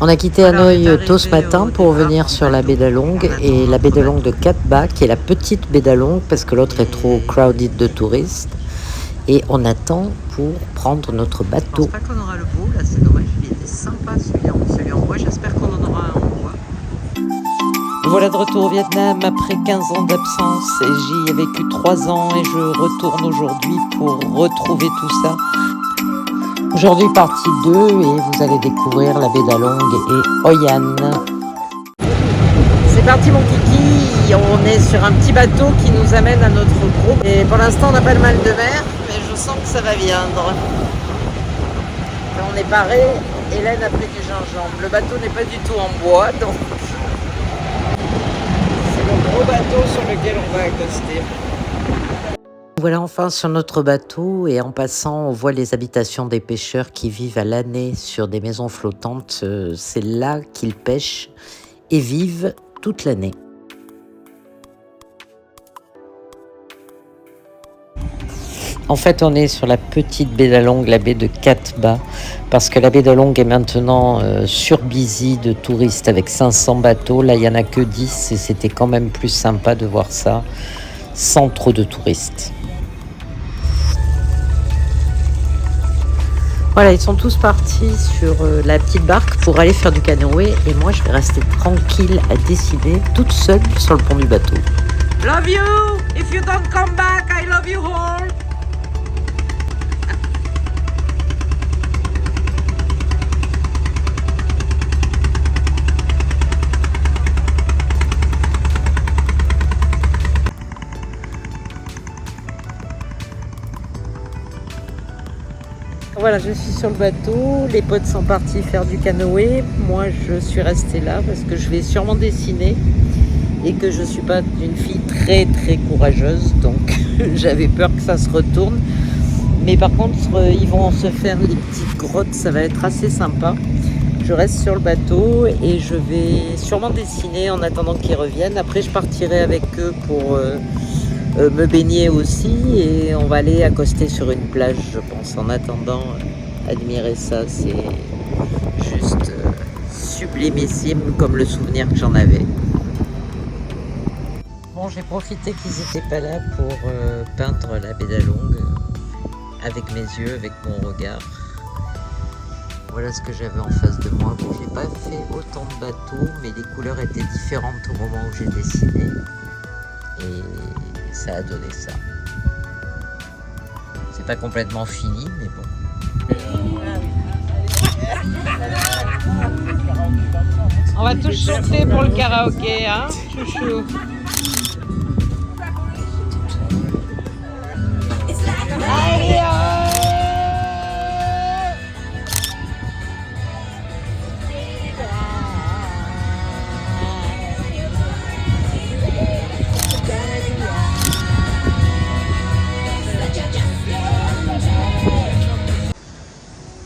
On a quitté Hanoï tôt ce matin pour venir sur la baie d'Along et la baie d'Along de Cat Ba, qui est la petite baie d'Along parce que l'autre est trop crowded de touristes. Et on attend pour prendre notre Je bateau. pense pas qu'on aura le beau, là c'est dommage, il était sympa celui en bois, j'espère qu'on en aura un en bois. Voilà de retour au Vietnam après 15 ans d'absence et j'y ai vécu 3 ans et je retourne aujourd'hui pour retrouver tout ça. Aujourd'hui partie 2 et vous allez découvrir la baie d'Along et Hoi An. C'est parti mon kiki, on est sur un petit bateau qui nous amène à notre groupe. Et pour l'instant on n'a pas le mal de mer, mais je sens que ça va viendre. Quand on est paré, Hélène a pris du gingembre. Le bateau n'est pas du tout en bois, donc c'est le gros bateau sur lequel on va accoster. Voilà enfin sur notre bateau et en passant on voit les habitations des pêcheurs qui vivent à l'année sur des maisons flottantes. C'est là qu'ils pêchent et vivent toute l'année. En fait, on est sur la petite baie d'Along, la baie de Cat Ba, parce que la baie d'Along est maintenant sur-busy de touristes avec 500 bateaux. Là, il n'y en a que 10 et c'était quand même plus sympa de voir ça sans trop de touristes. Voilà, ils sont tous partis sur la petite barque pour aller faire du canoë et moi je vais rester tranquille à décider toute seule sur le pont du bateau. Love you! If you don't come back, I love you all! Voilà, je suis sur le bateau, les potes sont partis faire du canoë, moi je suis restée là parce que je vais sûrement dessiner et que je ne suis pas une fille très très courageuse, donc j'avais peur que ça se retourne. Mais par contre, ils vont se faire les petites grottes, ça va être assez sympa. Je reste sur le bateau et je vais sûrement dessiner en attendant qu'ils reviennent. Après, je partirai avec eux pour me baigner aussi et on va aller accoster sur une plage, je pense. En attendant, admirer ça, c'est juste sublimissime comme le souvenir que j'en avais. Bon, j'ai profité qu'ils n'étaient pas là pour peindre la baie d'Along avec mes yeux, avec mon regard. Voilà ce que j'avais en face de moi. Bon, j'ai pas fait autant de bateaux, mais les couleurs étaient différentes au moment où j'ai dessiné. Et ça a donné ça. C'est pas complètement fini, mais bon. On va tous chanter pour le karaoké, hein, chouchou. Allez,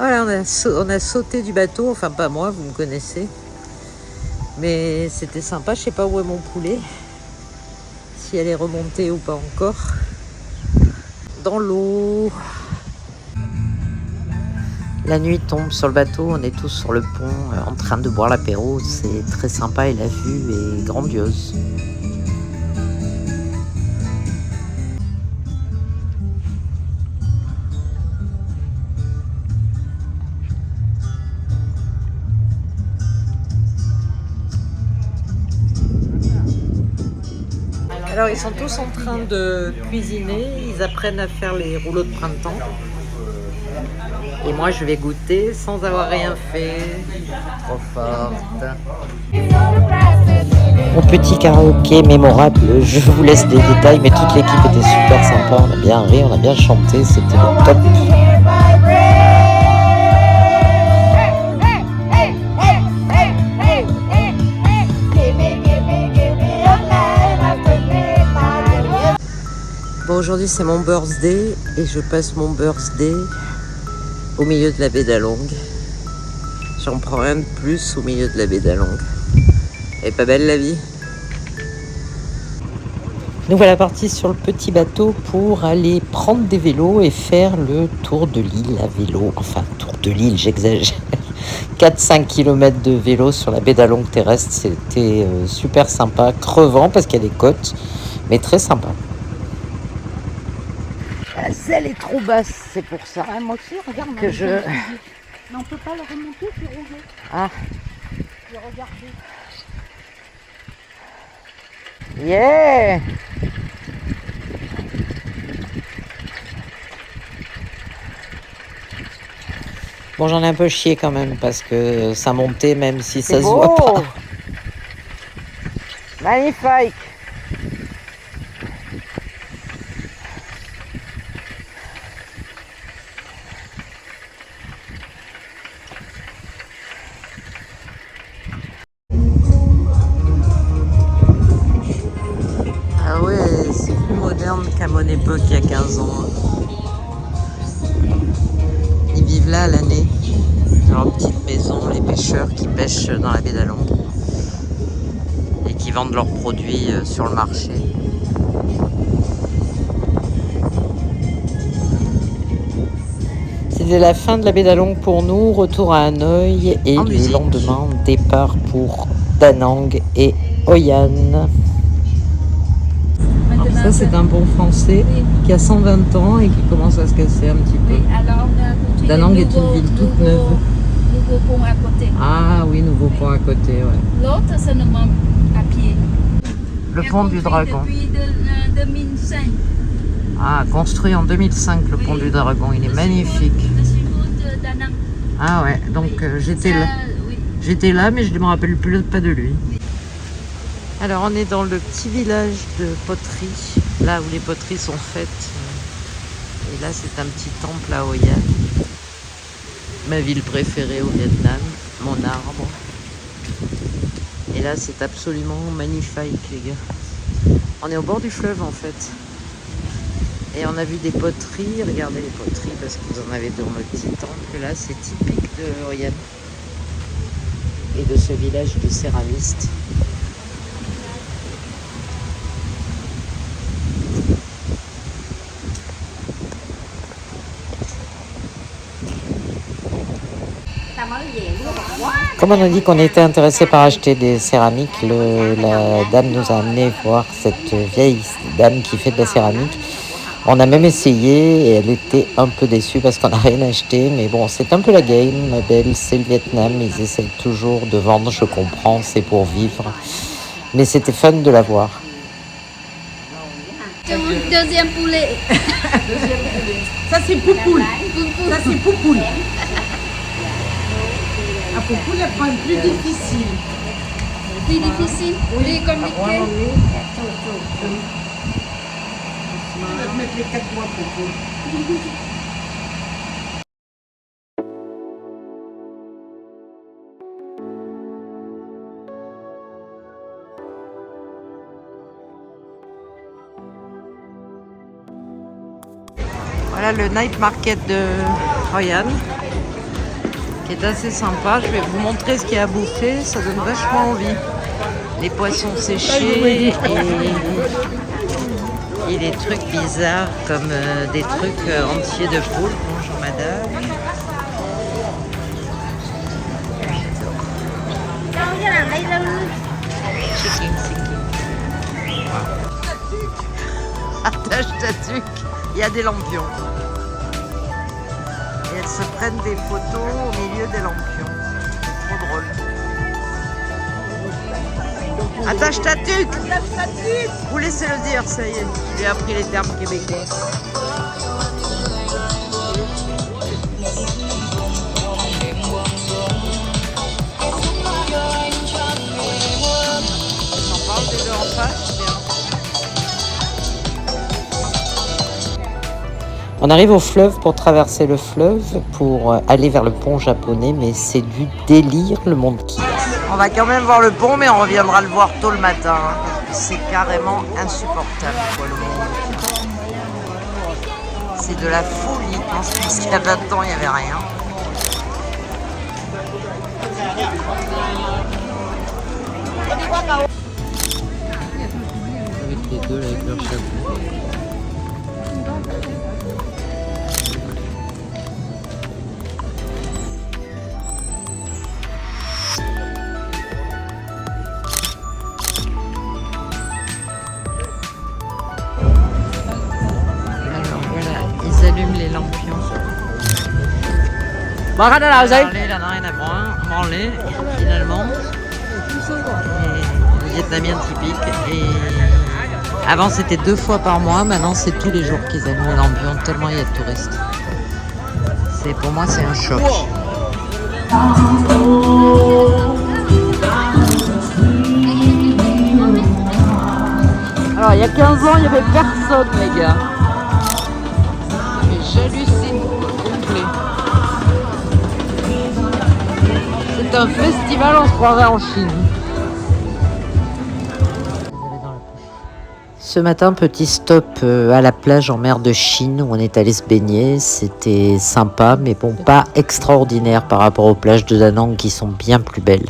Voilà, on a sauté du bateau, enfin pas moi, vous me connaissez. Mais c'était sympa, je sais pas où est mon poulet. Si elle est remontée ou pas encore. Dans l'eau. La nuit tombe sur le bateau, on est tous sur le pont en train de boire l'apéro. C'est très sympa et la vue est grandiose. Alors ils sont tous en train de cuisiner, ils apprennent à faire les rouleaux de printemps. Et moi je vais goûter sans avoir rien fait. Trop forte. Mon petit karaoké mémorable, je vous laisse des détails, mais toute l'équipe était super sympa, on a bien ri, on a bien chanté, c'était le top. Bon, aujourd'hui c'est mon birthday et je passe mon birthday au milieu de la baie d'Along. J'en prends rien de plus au milieu de la baie d'Along. Elle est pas belle la vie? Nous voilà partis sur le petit bateau pour aller prendre des vélos et faire le tour de l'île à vélo. Enfin, tour de l'île, j'exagère. 4-5 km de vélo sur la baie d'Alongue terrestre. C'était super sympa, crevant parce qu'il y a des côtes, mais très sympa. La selle est trop basse, c'est pour ça. Ouais, moi aussi, regarde. Que je... Mais on peut pas le remonter, c'est rouge. Ah, Je vais regarder. yeah! Bon, j'en ai un peu chié quand même parce que ça montait même si ça se voit pas. Magnifique! Ah ouais, c'est plus moderne qu'à mon époque il y a 15 ans. Ils vivent là à l'année, dans leur petite maison, les pêcheurs qui pêchent dans la baie d'Alongue et qui vendent leurs produits sur le marché. C'était la fin de la baie d'Alongue pour nous, retour à Hanoï et le lendemain, départ pour Da Nang et Hoi An. Ça, c'est un pont français qui a 120 ans et qui commence à se casser un petit peu. Oui, alors Da Nang est une ville toute neuve. Nouveau pont à côté. Ah oui, nouveau pont à côté, ouais. L'autre seulement à pied. Le pont du Dragon. Depuis 2005. Ah, construit en 2005, le pont du Dragon. Il est magnifique. Dessus de Da Nang. Ah ouais, donc j'étais là. Oui. J'étais là, mais je ne me rappelle plus pas de lui. Alors, on est dans le petit village de poterie, là où les poteries sont faites. Et là, c'est un petit temple à Hoi An. Ma ville préférée au Vietnam, mon arbre. Et là, c'est absolument magnifique, les gars. On est au bord du fleuve, en fait. Et on a vu des poteries. Regardez les poteries, parce que vous en avez dans le petit temple. Là, c'est typique de Hoi An. Et de ce village de céramistes. Comme on a dit qu'on était intéressé par acheter des céramiques, la dame nous a amené voir cette vieille dame qui fait de la céramique. On a même essayé et elle était un peu déçue parce qu'on n'a rien acheté. Mais bon, c'est un peu la game, ma belle, c'est le Vietnam. Ils essayent toujours de vendre, je comprends, c'est pour vivre. Mais c'était fun de la voir. Deuxième poulet. Ça c'est poupoule. Ça c'est poupoule. La poupoule est pas plus difficile. Plus difficile, plus compliqué. On va mettre les 4 mois poupoule. Voilà le night market de Hoi An, qui est assez sympa. Je vais vous montrer ce qu'il y a à bouffer, ça donne vachement envie. Les poissons séchés et des trucs bizarres comme des trucs entiers de poule. Bonjour madame. Chicken sticky. Attache ta tuque. Il y a des lampions. Et elles se prennent des photos au milieu des lampions. C'est trop drôle. Attache ta tuque. Vous laissez le dire, ça y est. J'ai appris les termes québécois. On parle des deux en face, bien. On arrive au fleuve pour traverser le fleuve, pour aller vers le pont japonais, mais c'est du délire le monde qui. On va quand même voir le pont, mais on reviendra le voir tôt le matin. C'est carrément insupportable, quoi, le monde. C'est de la folie. Je pense qu'il y a 20 ans, il n'y avait rien. Avec les deux, là, avec leur chapeau. Makan nào Allez, il en a rien à branler, finalement. Et le vietnamien typique. Et avant, c'était 2 fois par mois. Maintenant, c'est tous les jours qu'ils allument l'ambiance, tellement il y a de touristes. Pour moi, c'est un choc. Alors, il y a 15 ans, il n'y avait personne, les gars. Mais j'hallucine complet. C'est un festival, on se croirait en Chine. Ce matin, petit stop à la plage en mer de Chine où on est allé se baigner. C'était sympa, mais bon, pas extraordinaire par rapport aux plages de Da Nang qui sont bien plus belles.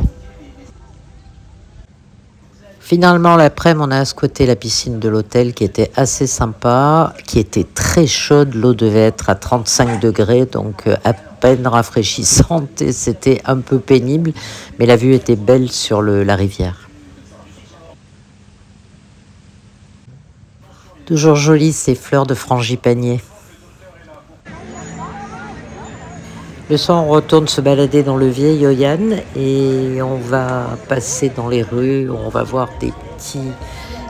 Finalement, l'après-midi, on a squatté la piscine de l'hôtel qui était assez sympa, qui était très chaude. L'eau devait être à 35 degrés, donc à peine rafraîchissante et c'était un peu pénible, mais la vue était belle sur la rivière. Toujours jolies ces fleurs de frangipanier. Le soir, on retourne se balader dans le vieil Hoi An et on va passer dans les rues. On va voir des petits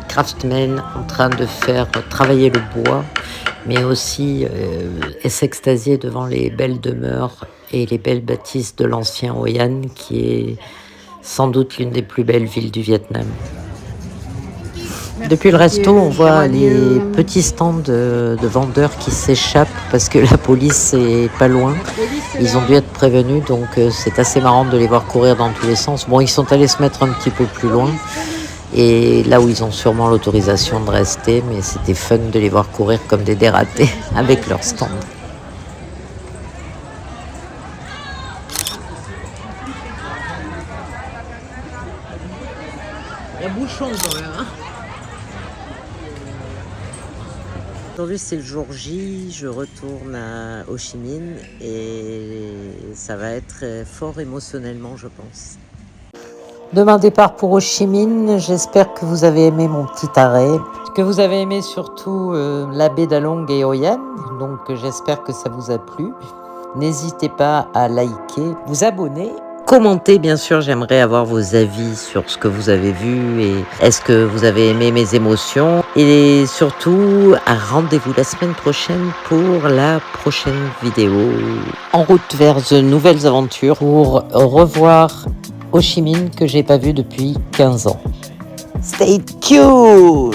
craftsmen en train de faire travailler le bois, mais aussi s'extasier devant les belles demeures et les belles bâtisses de l'ancien Hoi An, qui est sans doute l'une des plus belles villes du Vietnam. Depuis le resto, on voit les petits stands de vendeurs qui s'échappent parce que la police est pas loin. Ils ont dû être prévenus, donc c'est assez marrant de les voir courir dans tous les sens. Bon, ils sont allés se mettre un petit peu plus loin, et là où ils ont sûrement l'autorisation de rester, mais c'était fun de les voir courir comme des dératés avec leurs stands. Il y a bouchon quand même. Hein. Aujourd'hui, c'est le jour J. Je retourne à Ho Chi Minh et ça va être fort émotionnellement, je pense. Demain, départ pour Ho Chi Minh. J'espère que vous avez aimé mon petit arrêt. Que vous avez aimé surtout la baie d'A Long et Hoi An. Donc, j'espère que ça vous a plu. N'hésitez pas à liker, vous abonner. Commentez, bien sûr, j'aimerais avoir vos avis sur ce que vous avez vu et est-ce que vous avez aimé mes émotions. Et surtout, rendez-vous la semaine prochaine pour la prochaine vidéo. En route vers de nouvelles aventures pour revoir Ho Chi Minh que j'ai pas vu depuis 15 ans. Stay tuned!